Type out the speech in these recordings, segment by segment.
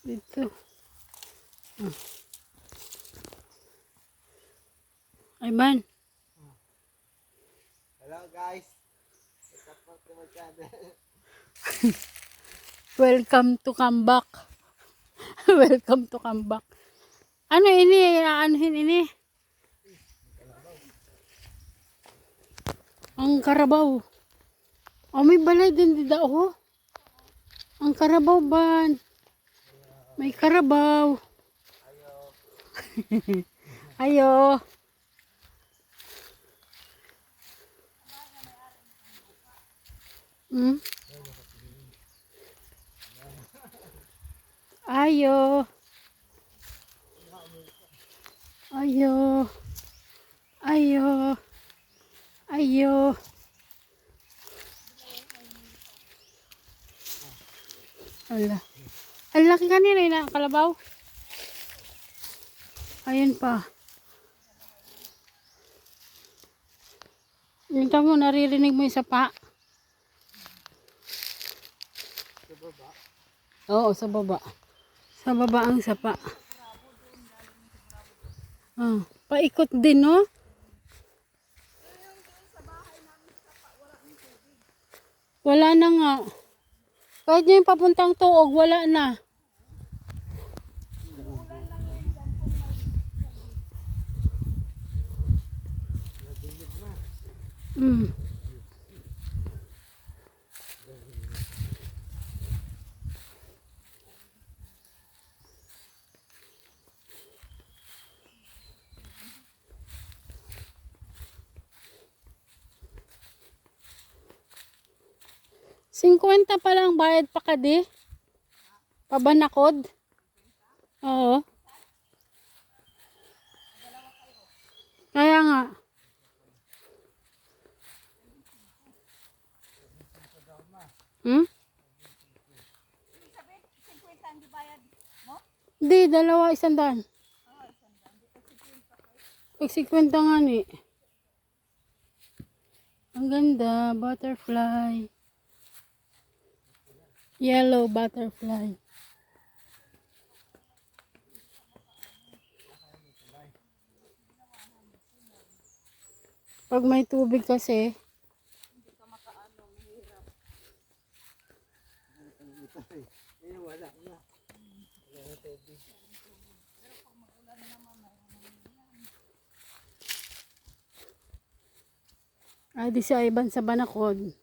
Dito. Ay man. Hello guys. Support to my channel. Welcome to come back. Welcome to come back. Ano ini? Anuhin ini? Ang karabaw. Oh, may balay din dito oh. Ang karabaw ban. May karabaw. Ayo. Hmm? Ayo. Ayo. Ayo. Ayo. Ala. Ang laki kanina na kalabaw. Ayun pa. Minta mo, naririnig mo yung sapa. Sa baba. Oo, sa baba. Sa baba ang sapa. Ah, paikot din, no? Wala na nga. Kahit yung papuntang Tuog, wala na. Mm. $50 pa lang bayad pa kadi. Pabanakod. Oo. Kaya nga. Hmm? Di, dalawa, $100. Pag 50 nga ni. Ang ganda, butterfly. Yellow butterfly. Pag may tubig kasi, Wala na. Wala na tubig. ay di si Ivan sa Banakod.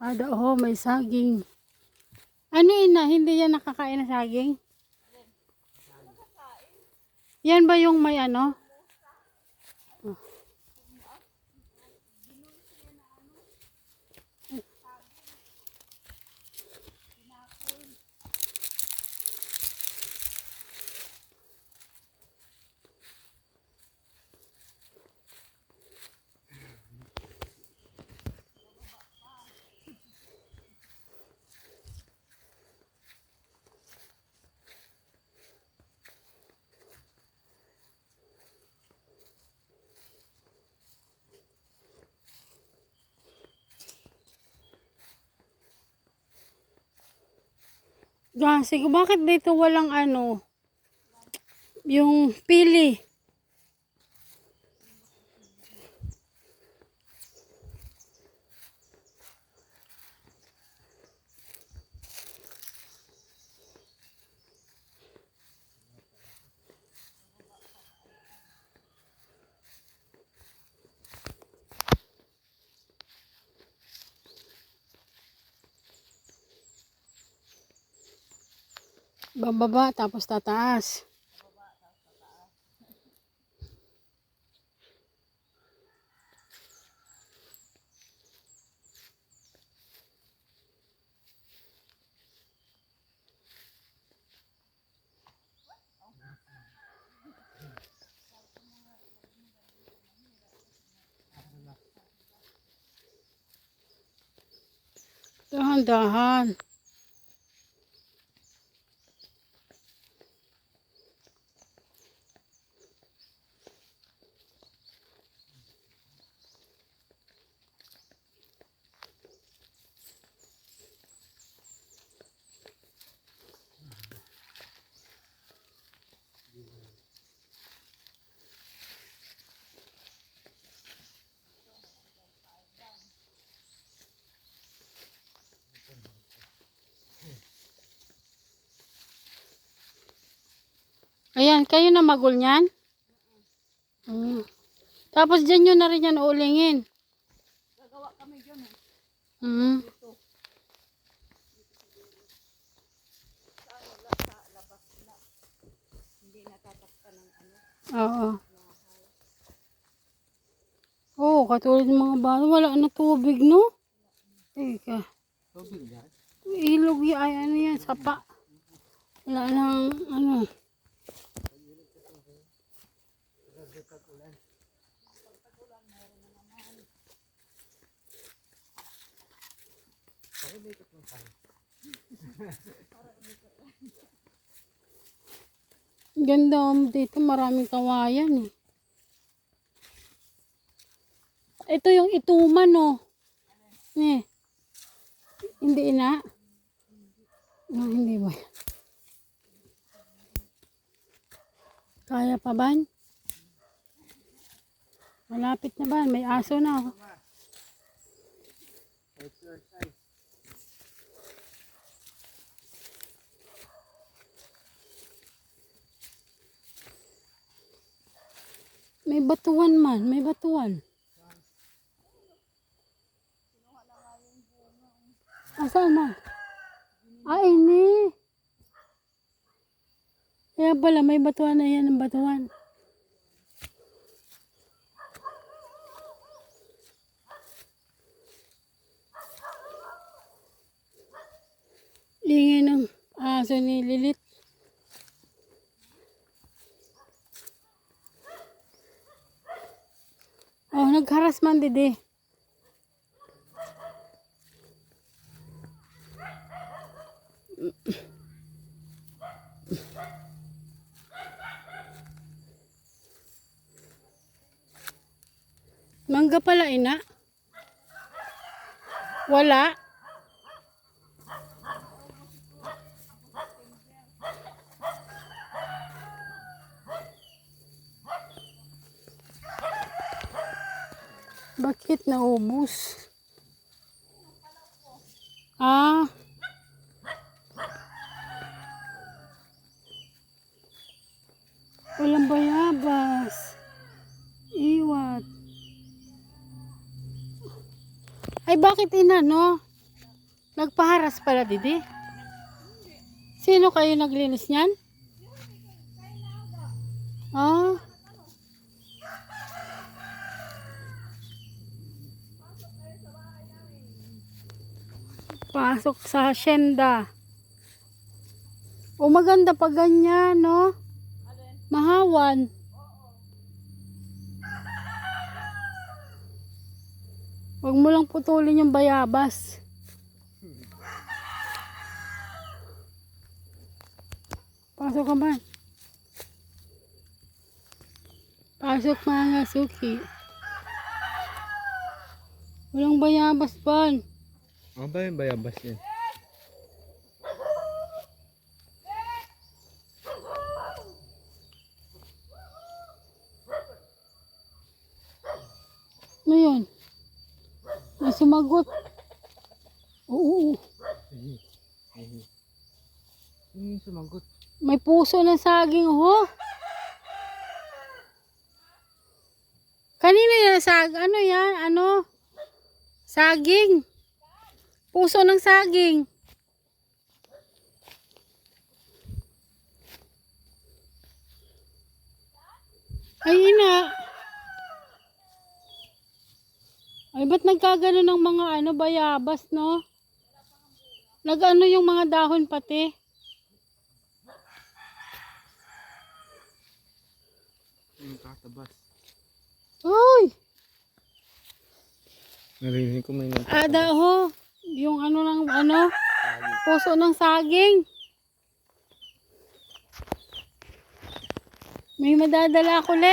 Ada oh, may saging. Ano ina, hindi yan nakakain ng saging? Yan ba yung may ano? Oh. Kasi bakit dito walang ano, yung pili? Bababa tapos tataas. Dahan-dahan. Ayan, kayo na magul niyan? Tapos dyan nyo na rin yan ulingin. Gagawa kami dyan eh. Mm. Dito. Sa ano, sa labas na. Hindi natatakpan ng ano. Oo. Oo, katulad ng mga bata, wala na tubig, no? Teka. Tubig yan. Ilog yan, ay ano yan, sapa. Wala nang, ano. Ay, may tatlong tayo. Ganda dito, maraming kawayan eh. Ito yung ituman, no? Eh. Hindi na. No, hindi ba? Kaya pa ba? Malapit na ba? May aso na. Exercise. May batuan man. May batuan. Asaan man? Ah, ini. Kaya pala, may batuan na yan ng batuan. Ingay ng aso ni Lilit. Oh, nagharas man didi. Mangga pala ina. Wala. Bakit naubos? Ah. Walang bayabas. Iwat. Ay, bakit ina, no? Nagpaharas pala, didi. Sino kayo naglinis niyan? Ah. Pasok sa hacienda. O maganda pa ganyan, no? Mahawan. Huwag mo lang putulin yung bayabas. Pasok ka ba? Pasok mga suki. Walang bayabas pa. Ano ba yung bayabas yan? Ano yun? May sumagot. Oo. Sumagot. May puso ng saging, oh. Kanina yan, ano yan? Ano? Saging. Puso ng saging. Ay, ina. Ay, ba't nagkagano ng mga ano, bayabas, no? Nag-ano yung mga dahon pati. Yung katabas. Uy! Narinig ko may Ada ho. Yung ano ng ano, puso ng saging. May madadala ako, Le.